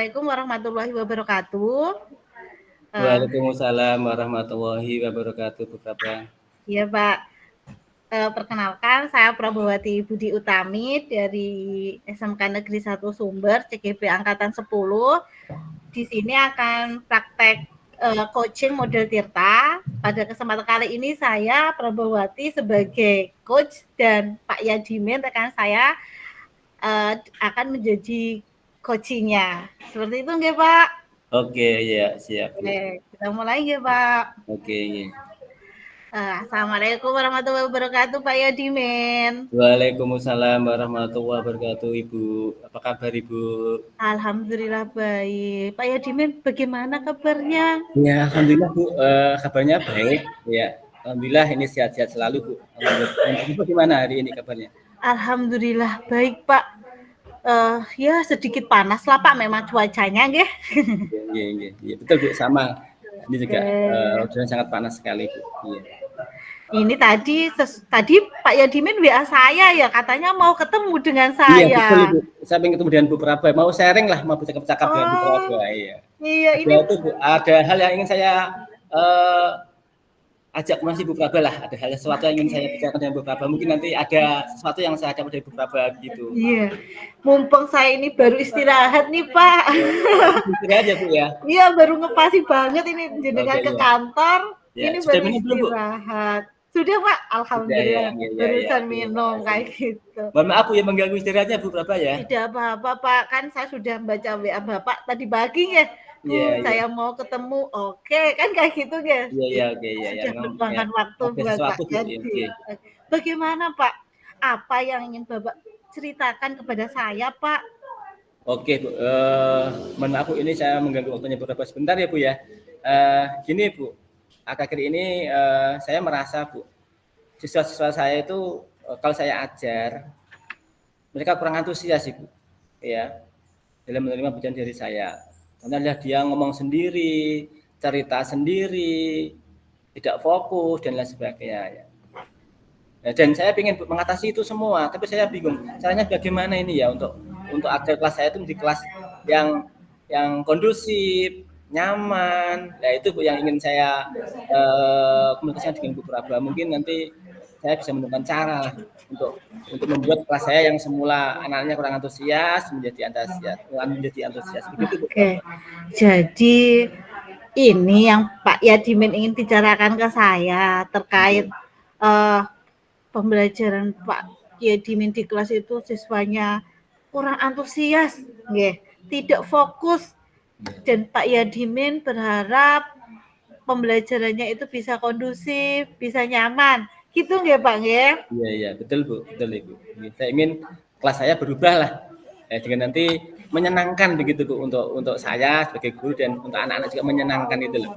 Assalamualaikum warahmatullahi wabarakatuh. Waalaikumsalam warahmatullahi wabarakatuh, Bu Praba. Iya, Pak. Perkenalkan, saya Prabawati Budi Utami dari SMK Negeri 1 Sumber, CGP Angkatan 10. Di sini akan praktek coaching model Tirta. Pada kesempatan kali ini saya Prabawati sebagai coach dan Pak Yadimin rekan saya akan menjadi coachingnya. Seperti itu nggih, Pak? Oke, ya siap, Bu. Oke, kita mulai ya, Pak. Oke, ya. Assalamualaikum warahmatullahi wabarakatuh, Pak Yadimin. Waalaikumsalam warahmatullahi wabarakatuh, Ibu. Apa kabar, Ibu? Alhamdulillah baik. Pak Yadimin, bagaimana kabarnya? Ya, alhamdulillah, Bu. Kabarnya baik. Ya, alhamdulillah ini sehat-sehat selalu, Bu. Alhamdulillah. Ibu gimana hari ini kabarnya? Alhamdulillah baik, Pak. Ya sedikit panas lah, Pak. Memang cuacanya, nggih. Iya, betul, Bu. Sama. Ini juga udara sangat panas sekali, Bu. Iya. Ini tadi Pak Yadimin WA saya ya, katanya mau ketemu dengan Iya, saya. betul, Ibu. Saya ingin ketemu dengan Bu Praba. Mau sharing lah, mau bercakap-cakap dengan Bu Praba. Iya. Iya, Ada itu, Bu. Ada hal yang ingin saya ajak masih Bu Praba lah. Ada hal sesuatu yang ingin saya bicarakan dengan Bu Praba. Mungkin nanti ada sesuatu yang saya dapat dari Bu Praba gitu. Iya. Mumpung saya ini baru istirahat nih, Pak. Istirahat aja, Bu ya. Iya, baru ngepasi banget ini jenengan ke kantor. Ya, Ini sudah baru minum belum, Bu? istirahat. Sudah, Pak. Alhamdulillah. Barusan minum kayak gitu. Mohon maaf Bu ya mengganggu istirahatnya Bu Praba ya. Tidak apa-apa, Pak. Kan saya sudah baca WA Bapak tadi pagi ya. Bu, saya mau ketemu. Oke, kan kayak gitu ya. Iya, oke ya. Sudah meluangkan waktu buat Pak Yadi. Bagaimana, Pak? Apa yang ingin Bapak ceritakan kepada saya, Pak? Oke, Bu. Mohon maaf Bu, ini saya mengganggu waktunya Bu Praba sebentar ya Bu ya. Gini Bu, akhir-akhir ini saya merasa Bu, siswa-siswa saya itu kalau saya ajar, mereka kurang antusias sih Bu, ya, dalam menerima pujian dari saya. Karena dia ngomong sendiri, cerita sendiri, tidak fokus dan lain sebagainya. Ya. Dan saya ingin mengatasi itu semua, tapi saya bingung caranya bagaimana ini ya untuk agar kelas saya itu menjadi kelas yang kondusif, nyaman. Nah itu Bu yang ingin saya komunikasikan dengan Bu Praba. Mungkin nanti saya bisa menemukan cara untuk membuat kelas saya yang semula anak-anaknya kurang antusias menjadi antusias. Begitu Bu. Oke. Jadi ini yang Pak Yadimin ingin bicarakan ke saya terkait pembelajaran Pak Yadimin di kelas itu siswanya kurang antusias, tidak fokus, dan Pak Yadimin berharap pembelajarannya itu bisa kondusif, bisa nyaman, gitu nggih Pak nggih? Iya betul Bu, betul Ibu. Saya ingin kelas saya berubah lah, dengan nanti menyenangkan begitu Bu untuk saya sebagai guru dan untuk anak-anak juga menyenangkan itu loh.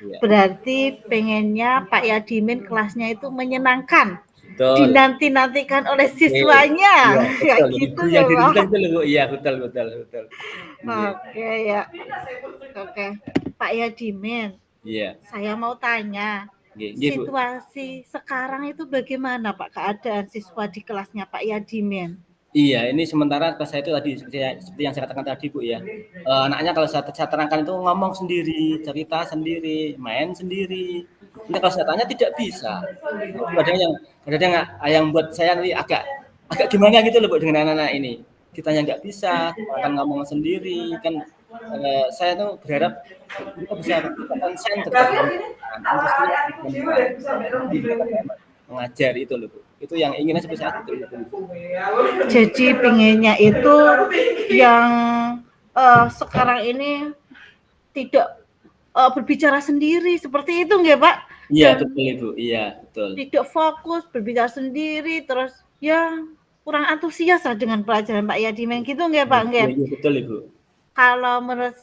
Ya. Berarti pengennya Pak Yadimin kelasnya itu menyenangkan, betul. Dinanti-nantikan oleh siswanya. Iya, betul. Gitu ya, betul Bu. Iya, betul. Oke ya. Oke. Pak Yadimin. Iya. Saya mau tanya. Situasi sekarang itu bagaimana Pak keadaan siswa di kelasnya Pak Yadimin? Iya, ini sementara kelas saya itu tadi seperti yang saya katakan tadi Bu ya. Anaknya kalau saya terangkan itu ngomong sendiri, cerita sendiri, main sendiri. Ini kalau saya tanya tidak bisa. Kadang yang buat saya nanti agak gimana gitu loh Bu dengan anak-anak ini. Kitanya nggak bisa, akan ngomong sendiri kan. Saya tuh berharap kita bisa konsen mengajar itu loh Bu. Itu yang inginnya seperti saat itu. Jadi pinginnya itu yang sekarang ini tidak berbicara sendiri seperti itu nggak Pak? Iya betul Ibu, iya betul. Tidak fokus berbicara sendiri terus ya kurang antusias lah dengan pelajaran Pak Yadimin gitu nggak Pak nggak? Iya betul Ibu. Kalau menurut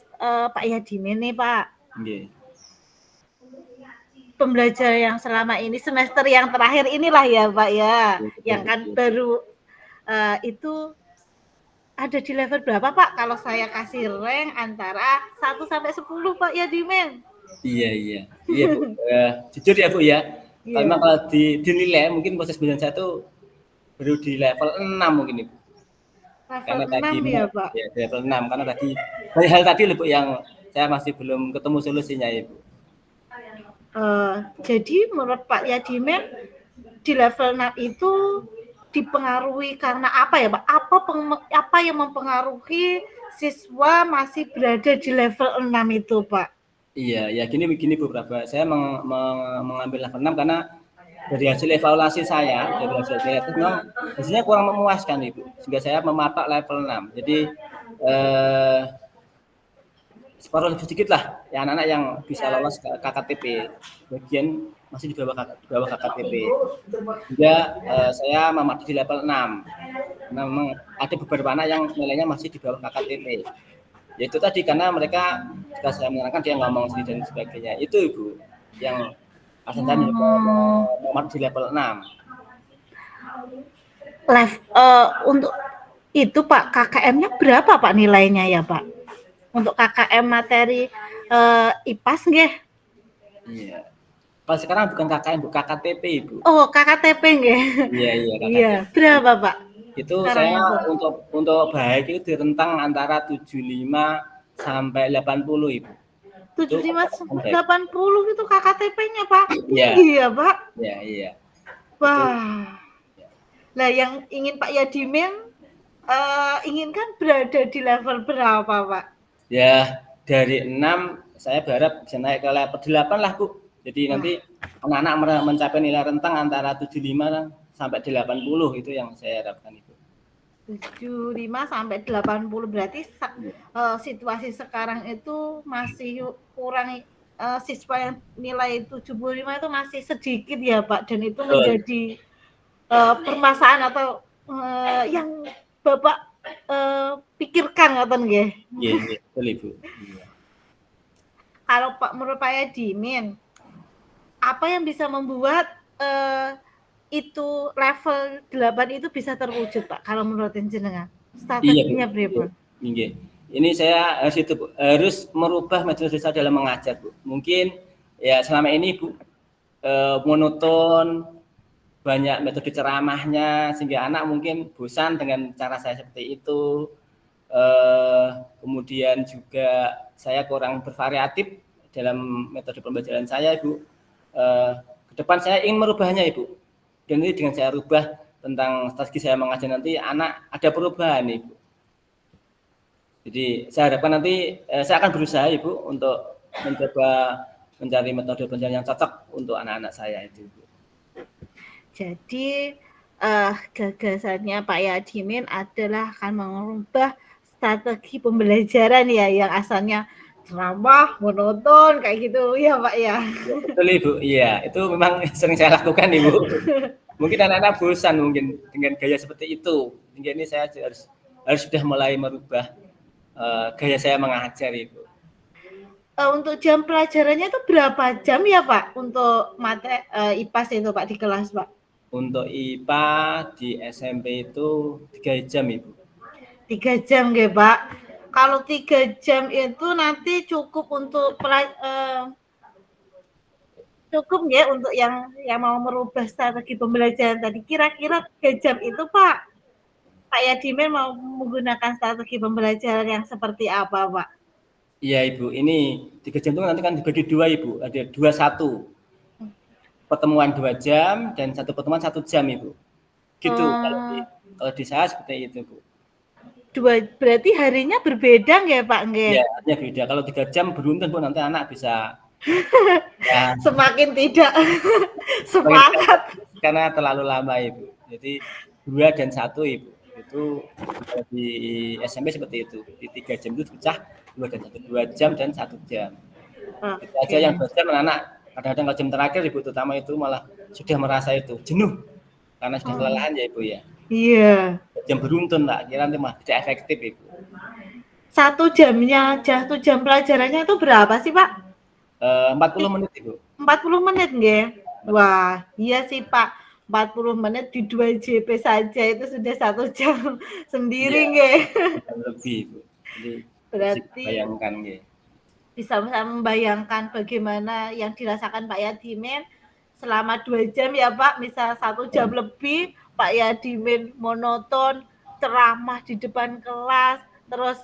Pak Yadimin nih Pak, pembelajaran yang selama ini semester yang terakhir inilah ya Pak ya, yang kan baru itu ada di level berapa Pak? Kalau saya kasih rank antara 1 sampai 10 Pak Yadimin. Iya Bu. Jujur ya Bu ya. Karena kalau dinilai mungkin proses belajar saya itu baru di level 6 mungkin Ibu. Level Karena tadi 6 ya, Pak? ya level 6 karena tadi banyak hal tadi loh Bu yang saya masih belum ketemu solusinya Ibu. Jadi menurut Pak Yadimen di level 6 itu dipengaruhi karena apa ya, Pak? Apa yang mempengaruhi siswa masih berada di level 6 itu, Pak? Iya, ya gini beberapa. Saya mengambil level 6 karena dari hasil evaluasi saya, dari hasil saya itu memang hasilnya kurang memuaskan Ibu. Sehingga saya mematok level 6. Jadi separuh lebih sedikit lah ya anak-anak yang bisa lolos ke KKTP. Bagian masih di bawah KKTP. Hingga saya mematok di level 6. Memang ada beberapa anak yang nilainya masih di bawah KKTP. Ya itu tadi karena mereka jika saya menerangkan dia ngomong sendiri dan sebagainya. Itu Ibu yang alasan saya mau di level 6. Untuk itu Pak, KKM-nya berapa Pak nilainya ya Pak? Untuk KKM materi IPAS nggih? Iya. Kalau sekarang bukan KKM, Bu, KKTP, Ibu. Oh, KKTP nggih. Iya, KKTP. Iya, berapa Pak? Itu sekarang saya itu? untuk baik itu di rentang antara 75 sampai 80, Ibu. 75 sampai 80 itu KKTP-nya Pak. Iya. Tinggi ya Pak? Iya. Wah. Nah, yang ingin Pak Yadimen inginkan berada di level berapa Pak? Ya, dari 6 saya berharap bisa naik ke level 8 lah Bu. Jadi nanti anak-anak mencapai nilai rentang antara 75 sampai 80 itu yang saya harapkan itu. 75 sampai 80 berarti situasi sekarang itu masih kurang siswa yang nilai 75 itu masih sedikit ya Pak, dan itu menjadi permasalahan atau yang Bapak pikirkan ngoten nggih. Iya, betul Ibu. Iya. Kalau Pak menurut Pak Yadimen, apa yang bisa membuat itu level 8 itu bisa terwujud Pak kalau menurut jenengan? Strateginya berapa? Iya. Ini saya harus merubah metode saya dalam mengajar Bu. Mungkin ya selama ini Bu monoton, banyak metode ceramahnya sehingga anak mungkin bosan dengan cara saya seperti itu. Kemudian juga saya kurang bervariatif dalam metode pembelajaran saya Ibu. Ke depan saya ingin merubahnya Ibu. Dan ini dengan saya rubah tentang strategi saya mengajar nanti anak ada perubahan Ibu. Jadi saya harapkan nanti saya akan berusaha Ibu untuk mencoba mencari metode pembelajaran yang cocok untuk anak-anak saya itu Ibu. Jadi gagasannya Pak Yadimen adalah akan mengubah strategi pembelajaran ya yang asalnya ceramah, monoton kayak gitu ya Pak ya. Betul Ibu, iya itu memang sering saya lakukan Ibu. Mungkin anak-anak bosan mungkin dengan gaya seperti itu. Hingga ini saya harus sudah mulai merubah gaya saya mengajar Ibu. Untuk jam pelajarannya itu berapa jam ya Pak untuk IPAS itu Pak di kelas Pak? Untuk IPA di SMP itu 3 jam Ibu. 3 jam nggih Pak. Kalau 3 jam itu nanti cukup untuk cukup nggih untuk yang mau merubah strategi pembelajaran tadi. Kira-kira 3 jam itu Pak Yadimen mau menggunakan strategi pembelajaran yang seperti apa Pak? Iya Ibu, ini 3 jam itu nanti kan dibagi 2 Ibu, ada 2-1. Pertemuan 2 jam dan satu pertemuan 1 jam Ibu. Gitu kalau di saya seperti itu Bu. Berarti harinya berbeda nggak Pak? Iya, harinya beda. Kalau 3 jam beruntun Bu nanti anak bisa ya, semakin tidak semangat. Karena terlalu lama Ibu. Jadi 2 dan 1 Ibu. Itu di SMP seperti itu. Di 3 jam itu pecah 2 dan 1. 2 jam dan 1 jam. Itu aja yang 2 jam anak kadang-kadang kalau jam terakhir Ibu terutama itu malah sudah merasa itu jenuh karena sudah kelelahan ya Ibu ya. Iya. Jam beruntun lah, kira nanti mah tidak efektif Ibu. 1 jam pelajarannya itu berapa sih Pak? 40 menit Ibu. 40 menit nggih? Wah, iya sih Pak. 40 menit di 2 JP saja itu sudah 1 jam sendiri nggih. Lebih Ibu. Jadi berarti bayangkan nggih. Bisa membayangkan bagaimana yang dirasakan Pak Yadimen selama 2 jam ya Pak, misal 1 jam lebih Pak Yadimen monoton ceramah di depan kelas, terus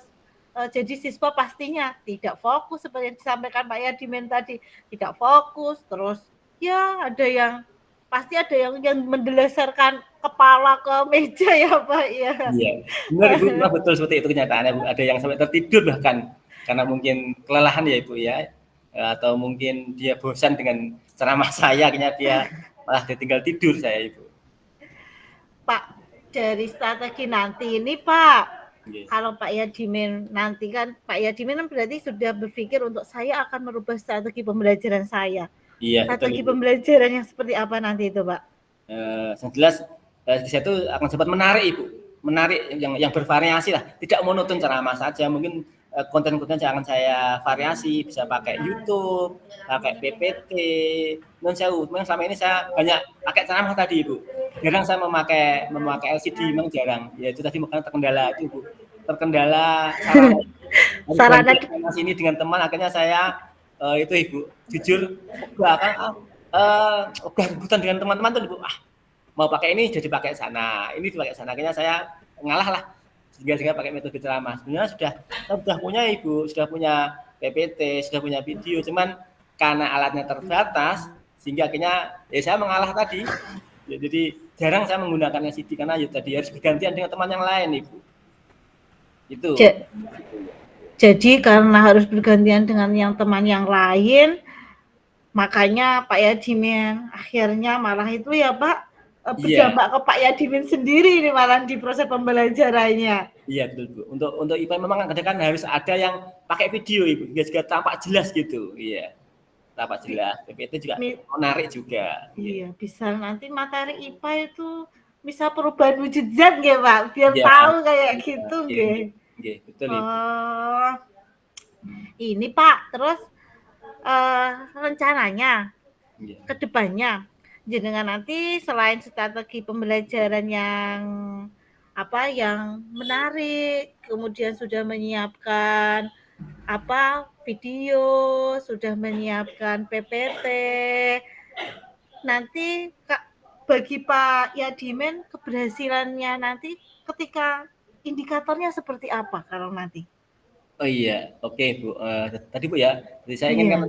jadi siswa pastinya tidak fokus seperti yang disampaikan Pak Yadimin tadi, tidak fokus, terus ya ada yang pasti ada yang mendelesarkan kepala ke meja ya Pak ya. Iya, benar Ibu, memang betul seperti itu kenyataannya Bu. Ada yang sampai tertidur bahkan karena mungkin kelelahan ya Ibu ya, atau mungkin dia bosan dengan ceramah saya, akhirnya dia malah ditinggal tidur saya Ibu. Pak, dari strategi nanti ini Pak, Iya. kalau Pak Yadimin nanti kan, Pak Yadimin kan berarti sudah berpikir untuk saya akan merubah strategi pembelajaran saya. Iya betul Strategi Ibu. pembelajaran yang seperti apa nanti itu Pak? Yang jelas saya itu akan sempat menarik Ibu, menarik yang bervariasi lah, tidak monoton ceramah saja, mungkin konten-konten yang akan saya variasi, bisa pakai YouTube, pakai PPT, non sewu. Memang selama ini saya banyak pakai ceramah tadi Ibu. Jarang saya memakai LCD, memang jarang. Ya itu tadi makanya terkendala itu Bu. Terkendala sarana harus sini dengan teman, akhirnya saya itu Ibu, jujur bahkan udah rebutan dengan teman-teman tuh Ibu. Mau pakai ini jadi pakai sana, ini dipakai sana. Akhirnya saya ngalah lah, sehingga pakai metode ceramah. Sebenarnya sudah punya Ibu, sudah punya PPT, sudah punya video, cuman karena alatnya terbatas, sehingga akhirnya ya saya mengalah tadi. Ya, jadi jarang saya menggunakan LCD karena ya tadi harus bergantian dengan teman yang lain Ibu. Itu. Jadi karena harus bergantian dengan yang teman yang lain, makanya Pak Yadimin akhirnya malah itu ya Pak, berdampak ke Pak Yadimin sendiri ini malah di proses pembelajarannya. Iya betul Bu. Untuk IPA memang kadang kan harus ada yang pakai video Ibu, juga tampak jelas gitu. Iya. Tampak jelas. PPT juga menarik juga. Iya, bisa nanti materi IPA itu bisa perubahan wujud zat nggih Pak, biar tahu kayak gitu nggih. Nggih, betul Ibu. Oh. Ini Pak, terus rencananya ke depannya jenengan nanti selain strategi pembelajaran yang yang menarik, kemudian sudah menyiapkan video, sudah menyiapkan PPT. Nanti bagi Pak Yadimin keberhasilannya nanti ketika indikatornya seperti apa kalau nanti? Oh iya, oke Bu. Tadi Bu ya, jadi saya ingin kan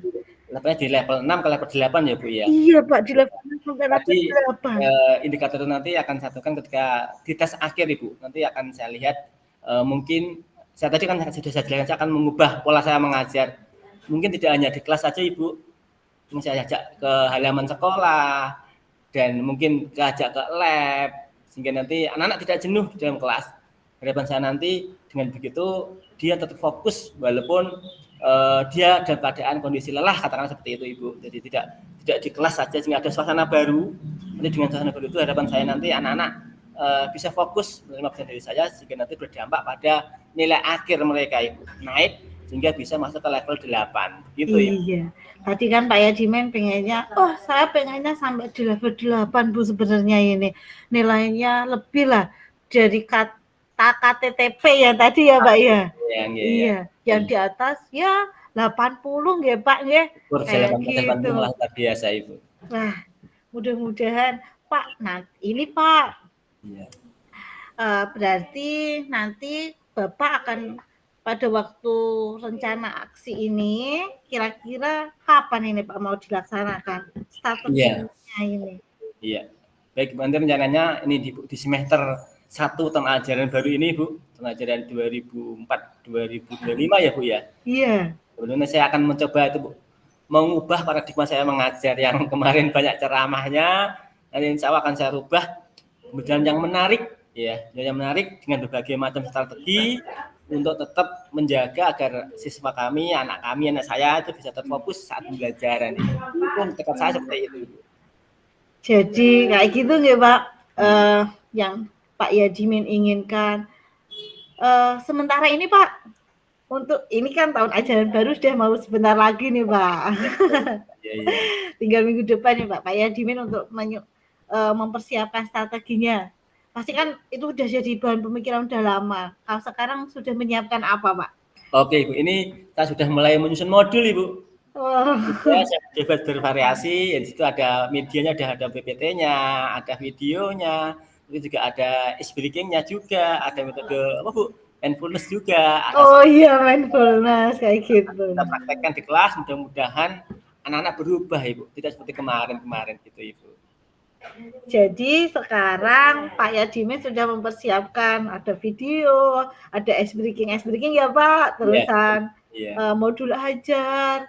nanti di level 6 ke level 8 ya Bu ya. Iya Pak, di level 6 sampai level 8. Indikator nanti akan satukan ketika di tes akhir Ibu. Nanti akan saya lihat mungkin saya tadi kan sudah saya jelaskan saya akan mengubah pola saya mengajar. Mungkin tidak hanya di kelas saja Ibu. Mungkin saya ajak ke halaman sekolah dan mungkin ajak ke lab sehingga nanti anak-anak tidak jenuh di dalam kelas. Harapan saya nanti dengan begitu dia tetap fokus walaupun dia dalam keadaan kondisi lelah, katakanlah seperti itu Ibu. Jadi tidak di kelas saja sehingga ada suasana baru. Nanti dengan suasana baru itu harapan saya nanti anak-anak bisa fokus menerima pesan dari saya sehingga nanti berdampak pada nilai akhir mereka Ibu naik sehingga bisa masuk ke level 8 gitu ya. Iya. Tadi kan Pak Yadimin pengennya, saya pengennya sampai di level 8 Bu sebenarnya ini. Nilainya lebih lah dari KTTP ya tadi ya Pak ya. Iya, yang di atas ya 80 nggih Pak nggih. Kayak gitu. Malah biasa Ibu. Wah, mudah-mudahan Pak. Nah, ini Pak. Iya. Berarti nanti Bapak akan pada waktu rencana aksi ini kira-kira kapan ini Pak mau dilaksanakan strateginya ini? Iya. Baik, nanti rencananya ini di semester 1 tahun ajaran baru ini Bu, tahun ajaran 2004-2025 ya Bu ya. Iya. Sebenarnya saya akan mencoba itu Bu, mengubah paradigma saya mengajar yang kemarin banyak ceramahnya, dan insya Allah akan saya rubah kemudian yang menarik ya, yang menarik dengan berbagai macam strategi untuk tetap menjaga agar siswa kami, anak saya itu bisa terfokus saat pembelajaran. Itu tekad saya seperti itu. Jadi kayak gitu nggih Pak, yang Pak Yadimin inginkan. Sementara ini Pak, untuk ini kan tahun ajaran baru sudah mau sebentar lagi nih Pak. Iya. Tinggal minggu depan nih Pak Yadimin untuk mempersiapkan strateginya. Pasti kan itu udah jadi bahan pemikiran udah lama. Kalau sekarang sudah menyiapkan apa Pak? Oke Ibu, ini saya sudah mulai menyusun modul Ibu. Saya bebas bervariasi, di situ ada medianya, ada PPT-nya, ada videonya, itu juga ada ice breaking-nya juga, ada metode apa Bu? Mindfulness juga, Oh iya, mindfulness kayak gitu. kita praktekkan di kelas, mudah-mudahan anak-anak berubah Ibu, tidak seperti kemarin-kemarin gitu Ibu. Jadi sekarang Pak Yadimin sudah mempersiapkan ada video, ada ice breaking ya Pak, Iya, terusan iya. modul ajar,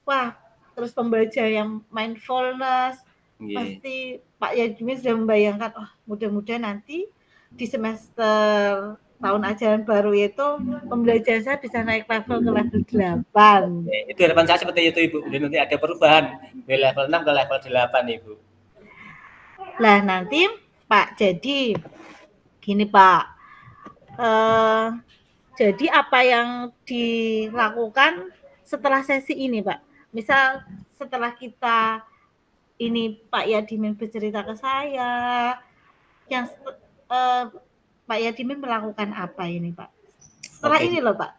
wah, terus pembelajaran yang mindfulness, Iya. pasti Pak Yadimin sudah membayangkan, oh mudah-mudahan nanti di semester tahun ajaran baru itu pembelajaran saya bisa naik level ke level 8. Oke, itu harapan saya seperti itu Ibu. Jadi nanti ada perubahan dari level 6 ke level 8 Ibu. Lah nanti Pak, jadi gini Pak, jadi apa yang dilakukan setelah sesi ini Pak? Misal setelah kita ini Pak Yadimin bercerita ke saya, yang Pak Yadimin melakukan apa ini Pak? Setelah Oke. ini loh Pak.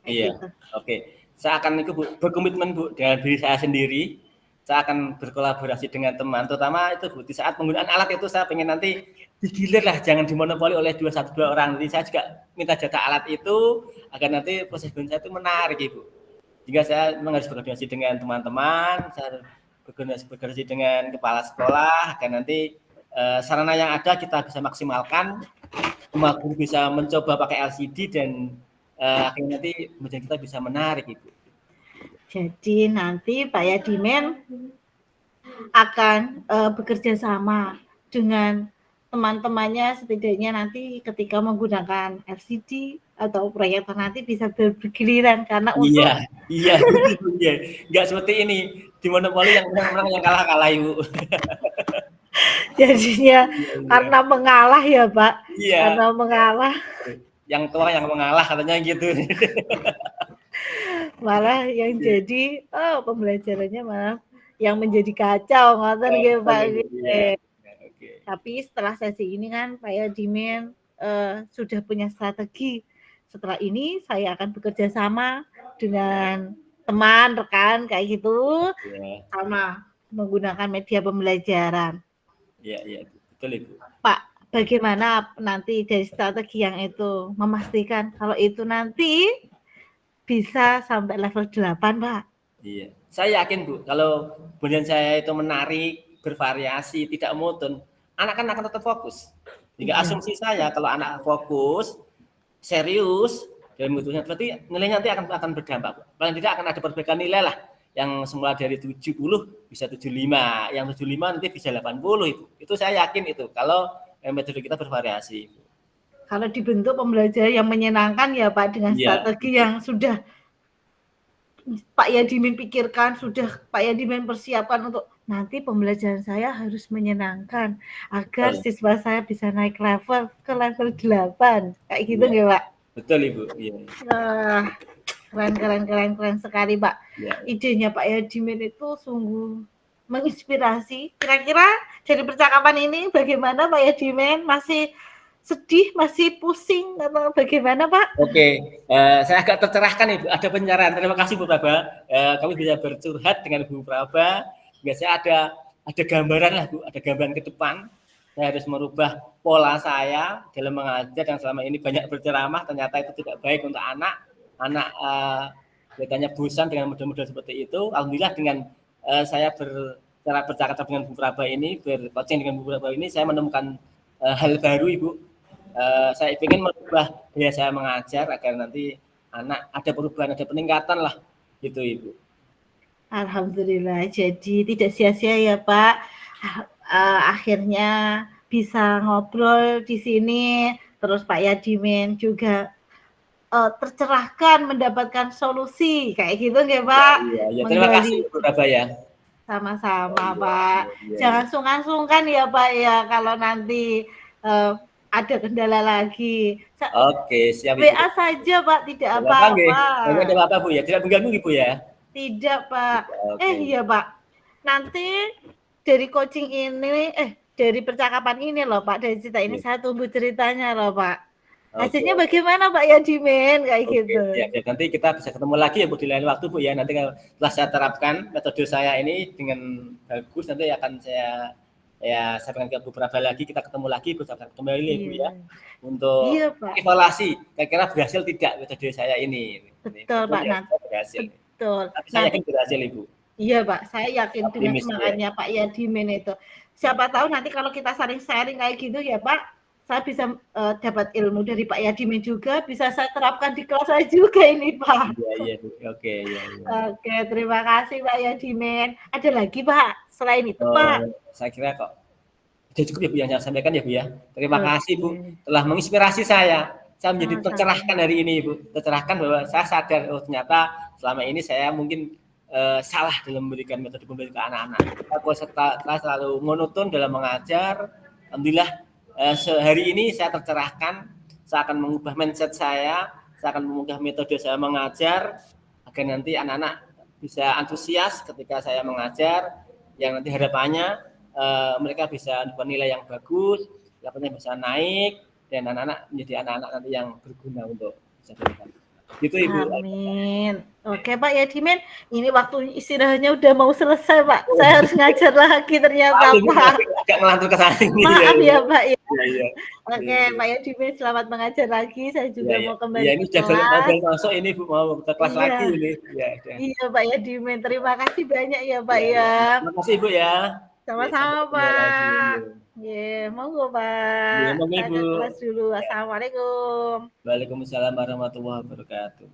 Iya. Gitu. Oke. Saya akan itu Bu, berkomitmen Bu dengan diri saya sendiri. Saya akan berkolaborasi dengan teman, terutama itu Bu, di saat penggunaan alat itu saya pengen nanti digilir lah, jangan dimonopoli oleh 1-2 orang. Jadi saya juga minta jatah alat itu agar nanti proses belajar itu menarik Ibu. Jika saya memang harus berkoordinasi dengan teman-teman, saya berkoordinasi dengan kepala sekolah agar nanti sarana yang ada kita bisa maksimalkan, semua guru bisa mencoba pakai LCD dan akhirnya nanti belajar kita bisa menarik Ibu. Jadi nanti Pak Yadimin akan bekerja sama dengan teman-temannya, setidaknya nanti ketika menggunakan LCD atau proyektor nanti bisa bergiliran karena untuk iya gitu ya. Nggak seperti ini dimonopoli yang menang yang kalah Ibu. jadinya karena mengalah ya Pak, Iya. karena mengalah Yang tua yang mengalah katanya gitu. malah yang jadi pembelajarannya malah yang menjadi kacau ngoten nggih Pak. Iya. Oke. Tapi setelah sesi ini kan Pak Yadimin sudah punya strategi. Setelah ini saya akan bekerja sama dengan teman, rekan kayak gitu, Iya. sama menggunakan media pembelajaran. Iya, betul Ibu. Pak, bagaimana nanti dari strategi yang itu memastikan kalau itu nanti bisa sampai level 8, Pak? Iya. Saya yakin Bu, kalau belajar saya itu menarik, bervariasi, tidak monoton, anak kan akan tetap fokus. Jika asumsi saya kalau anak fokus, serius dalam butuhnya, berarti nilainya nanti akan berdampak. Paling tidak akan ada perbaikan nilai lah. Yang semula dari 70 bisa 75, yang 75 nanti bisa 80 itu. Itu saya yakin itu kalau metode kita bervariasi. Kalau dibentuk pembelajaran yang menyenangkan ya Pak, dengan strategi yang sudah Pak Yadimin pikirkan, sudah Pak Yadimin persiapkan untuk nanti pembelajaran saya harus menyenangkan agar siswa saya bisa naik level ke level 8. Kayak gitu nggak Pak? Betul Ibu. Iya. Keren sekali Pak. Ya. Idenya Pak Yadimin itu sungguh menginspirasi. Kira-kira dari percakapan ini bagaimana Pak Yadimin? Masih sedih, masih pusing atau bagaimana Pak? Oke, saya agak tercerahkan Ibu. Ada pencerahan. Terima kasih Bu Praba. Kami bisa bercurhat dengan Bu Praba. Biasanya ada gambaran lah Bu, ada gambaran ke depan. Saya harus merubah pola saya dalam mengajar yang selama ini banyak berceramah. Ternyata itu tidak baik untuk anak. Anak kelihatannya bosan dengan model-model seperti itu. Alhamdulillah dengan saya bercakap dengan Bu Praba ini, bercoaching dengan Bu Praba ini, saya menemukan hal baru Ibu. Saya ingin merubah gaya saya mengajar agar nanti anak ada perubahan, ada peningkatan lah gitu Ibu. Alhamdulillah, jadi tidak sia-sia ya Pak. Akhirnya bisa ngobrol di sini, terus Pak Yadimin juga tercerahkan mendapatkan solusi kayak gitu nggak Pak? Iya. Terima kasih Bu Praba ya. Sama-sama Pak. Jangan sungkan-sungkan ya Pak ya kalau nanti ada kendala lagi. Oke, siap Ibu. WA saja Pak, tidak apa-apa. Tidak ada apa-apa Bu ya, tidak mengganggu Ibu ya. Tidak Pak. Iya Pak. Nanti dari coaching ini, dari percakapan ini loh Pak, dari cerita ini saya tunggu ceritanya loh Pak. Hasilnya bagaimana Pak Yadimin kayak gitu. Ya, nanti kita bisa ketemu lagi ya Bu di lain waktu Bu ya. Nanti setelah saya terapkan metode saya ini dengan bagus, nanti akan saya Ya, saya pengen ke beberapa lagi, kita ketemu lagi, bersama kembali ya, Bu Iya. ya, untuk Iya, Pak. evaluasi, kira-kira berhasil tidak metode saya ini. Betul, Betul Pak. ya, berhasil. Betul. Tapi saya Nanti yakin berhasil, Ibu. iya, Pak, saya yakin dengan Optimis ya. semangatnya Pak Yadimin itu. Siapa tahu nanti kalau kita saling sharing kayak gitu ya, Pak, saya bisa dapat ilmu dari Pak Yadimin juga, bisa saya terapkan di kelas saya juga ini, Pak. Iya, iya, Bu. Oke, iya, iya. Oke, terima kasih Pak Yadimin. Ada lagi, Pak, selain itu, Pak? Saya kira kok sudah cukup ya, Bu, yang saya sampaikan ya, Bu ya. Terima kasih, Bu, Oke. telah menginspirasi saya. Saya menjadi Sama-sama. tercerahkan hari ini, Bu. Tercerahkan bahwa saya sadar, oh ternyata selama ini saya mungkin salah dalam memberikan metode pembelajaran ke anak-anak. Saya selalu monoton dalam mengajar. Alhamdulillah sehari ini saya tercerahkan. Saya akan mengubah mindset saya akan mengubah metode saya mengajar agar nanti anak-anak bisa antusias ketika saya mengajar, yang nanti harapannya mereka bisa dapat nilai yang bagus, nilainya bisa naik, dan anak-anak menjadi anak-anak nanti yang berguna untuk bisa berdepan. Gitu, Ibu. Amin. Oke, Pak Yadimin, ini waktu istirahatnya udah mau selesai, Pak. Saya harus ngajar lagi ternyata, Pak. Agak melantur ke sana ini. Maaf ya, Pak. Ya. Iya. Oke, Pak Yadimin, selamat mengajar lagi. Saya juga mau kembali Iya, ini ke sudah kelas. masuk ini, Bu, mau ke kelas lagi ini. Iya, Pak Yadimin. Terima kasih banyak ya, Pak ya. Terima kasih, Bu ya. Sama-sama, Pak. Ya, monggo, Pak. Monggo, Saya Ibu. ke kelas dulu. Assalamualaikum. Waalaikumsalam warahmatullahi wabarakatuh.